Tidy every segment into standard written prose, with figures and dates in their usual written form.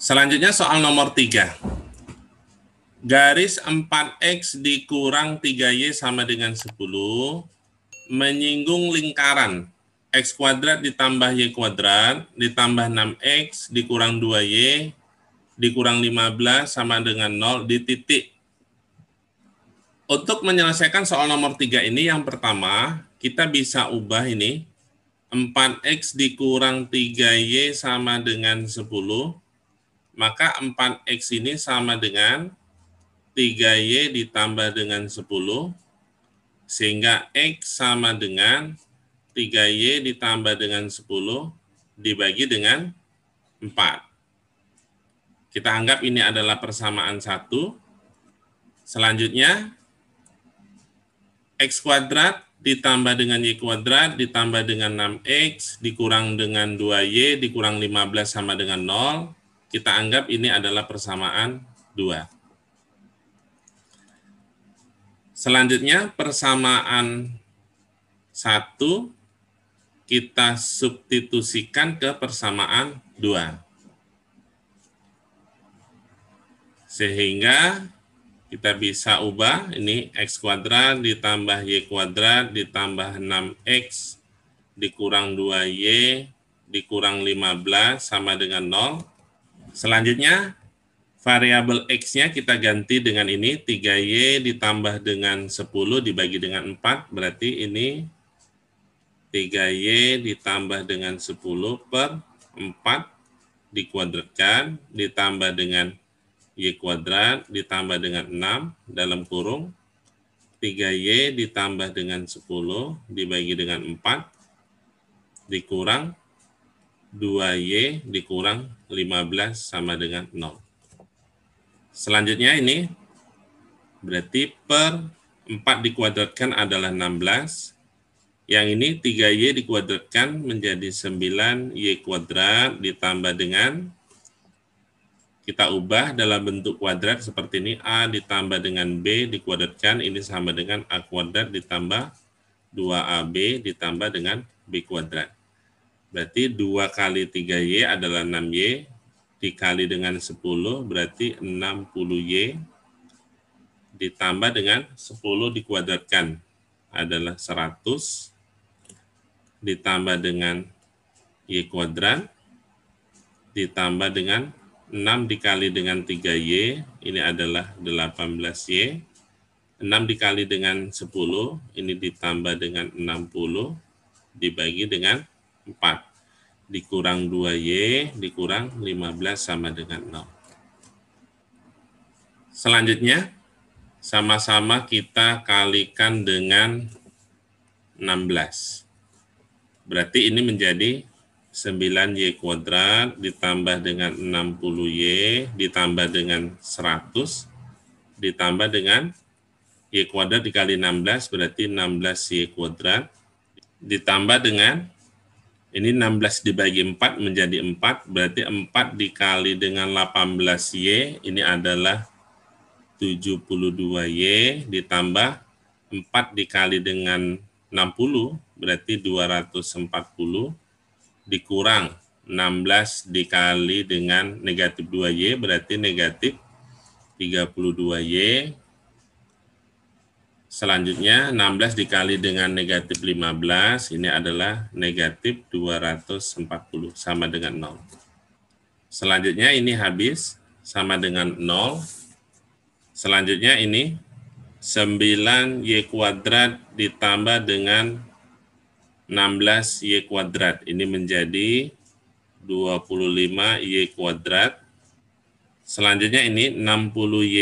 Selanjutnya soal nomor 3. Garis 4X dikurang 3Y sama dengan 10 menyinggung lingkaran X kuadrat ditambah Y kuadrat ditambah 6X dikurang 2Y dikurang 15 sama dengan 0 di titik. Untuk menyelesaikan soal nomor 3 ini, yang pertama kita bisa ubah ini 4X dikurang 3Y sama dengan 10, maka 4X ini sama dengan 3Y ditambah dengan 10, sehingga X sama dengan 3Y ditambah dengan 10 dibagi dengan 4. Kita anggap ini adalah persamaan 1. Selanjutnya, X kuadrat ditambah dengan Y kuadrat ditambah dengan 6X dikurang dengan 2Y dikurang 15 sama dengan 0. Kita anggap ini adalah persamaan 2. Selanjutnya, persamaan 1 kita substitusikan ke persamaan 2. Sehingga kita bisa ubah ini X kuadrat ditambah Y kuadrat ditambah 6X dikurang 2Y dikurang 15 sama dengan 0. Selanjutnya, variabel X-nya kita ganti dengan ini, 3Y ditambah dengan 10 dibagi dengan 4, berarti ini 3Y ditambah dengan 10 per 4 dikuadratkan, ditambah dengan Y kuadrat, ditambah dengan 6, dalam kurung, 3Y ditambah dengan 10 dibagi dengan 4, dikurang 2Y dikurang 15 sama dengan 0. Selanjutnya ini, berarti per 4 dikuadratkan adalah 16. Yang ini 3Y dikuadratkan menjadi 9Y kuadrat ditambah dengan, kita ubah dalam bentuk kuadrat seperti ini, A ditambah dengan B dikuadratkan, ini sama dengan A kuadrat ditambah 2AB ditambah dengan B kuadrat. Berarti 2 kali 3Y adalah 6Y, dikali dengan 10 berarti 60Y, ditambah dengan 10 dikuadratkan adalah 100, ditambah dengan Y kuadrat, ditambah dengan 6 dikali dengan 3Y, ini adalah 18Y, 6 dikali dengan 10, ini ditambah dengan 60, dibagi dengan 4, dikurang 2Y, dikurang 15 sama dengan 0. Selanjutnya, sama-sama kita kalikan dengan 16. Berarti ini menjadi 9Y kuadrat ditambah dengan 60Y ditambah dengan 100 ditambah dengan Y kuadrat dikali 16 berarti 16Y kuadrat ditambah dengan ini 16 dibagi 4 menjadi 4 berarti 4 dikali dengan 18Y ini adalah 72Y ditambah 4 dikali dengan 60 berarti 240 dikurang 16 dikali dengan negatif 2Y berarti negatif 32Y. Selanjutnya 16 dikali dengan negatif 15 ini adalah negatif 240 sama dengan 0. Selanjutnya ini habis sama dengan 0. Selanjutnya ini 9Y kuadrat ditambah dengan 16Y kuadrat. Ini menjadi 25Y kuadrat. Selanjutnya ini 60Y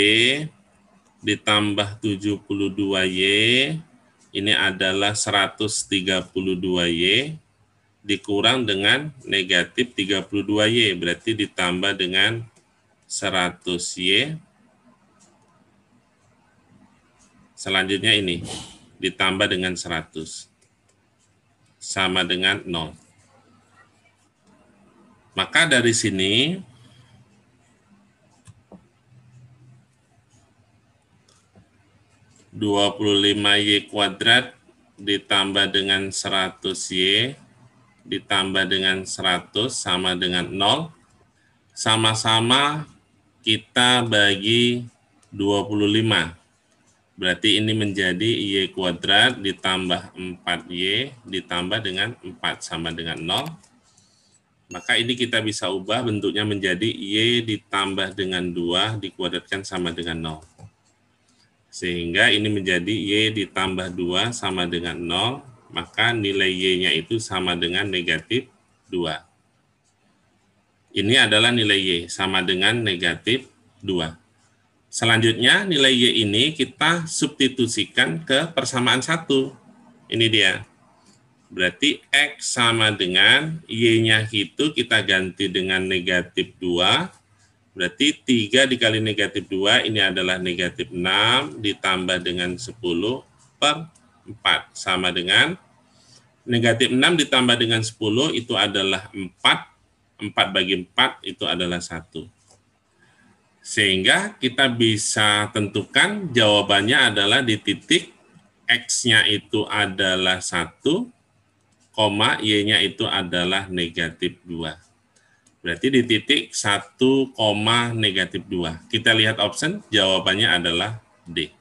ditambah 72Y. Ini adalah 132Y. Dikurang dengan negatif 32Y. Berarti ditambah dengan 100Y. Selanjutnya ini ditambah dengan 100 sama dengan 0. Maka dari sini 25Y kuadrat ditambah dengan 100Y ditambah dengan 100 sama dengan 0. sama-sama kita bagi 25. Berarti ini menjadi Y kuadrat ditambah 4Y ditambah dengan 4 sama dengan 0. Maka ini kita bisa ubah bentuknya menjadi Y ditambah dengan 2 dikuadratkan sama dengan 0. Sehingga ini menjadi Y ditambah 2 sama dengan 0, maka nilai Y-nya itu sama dengan negatif 2. Ini adalah nilai Y sama dengan negatif 2. Selanjutnya nilai Y ini kita substitusikan ke persamaan 1. Ini dia. Berarti X sama dengan Y-nya itu kita ganti dengan negatif 2. Berarti 3 dikali negatif 2 ini adalah negatif 6 ditambah dengan 10 per 4. Sama dengan negatif 6 ditambah dengan 10 itu adalah 4. 4 bagi 4 itu adalah 1. Sehingga kita bisa tentukan jawabannya adalah di titik X-nya itu adalah 1, Y-nya itu adalah negatif 2. Berarti di titik 1, negatif 2. Kita lihat option, jawabannya adalah D.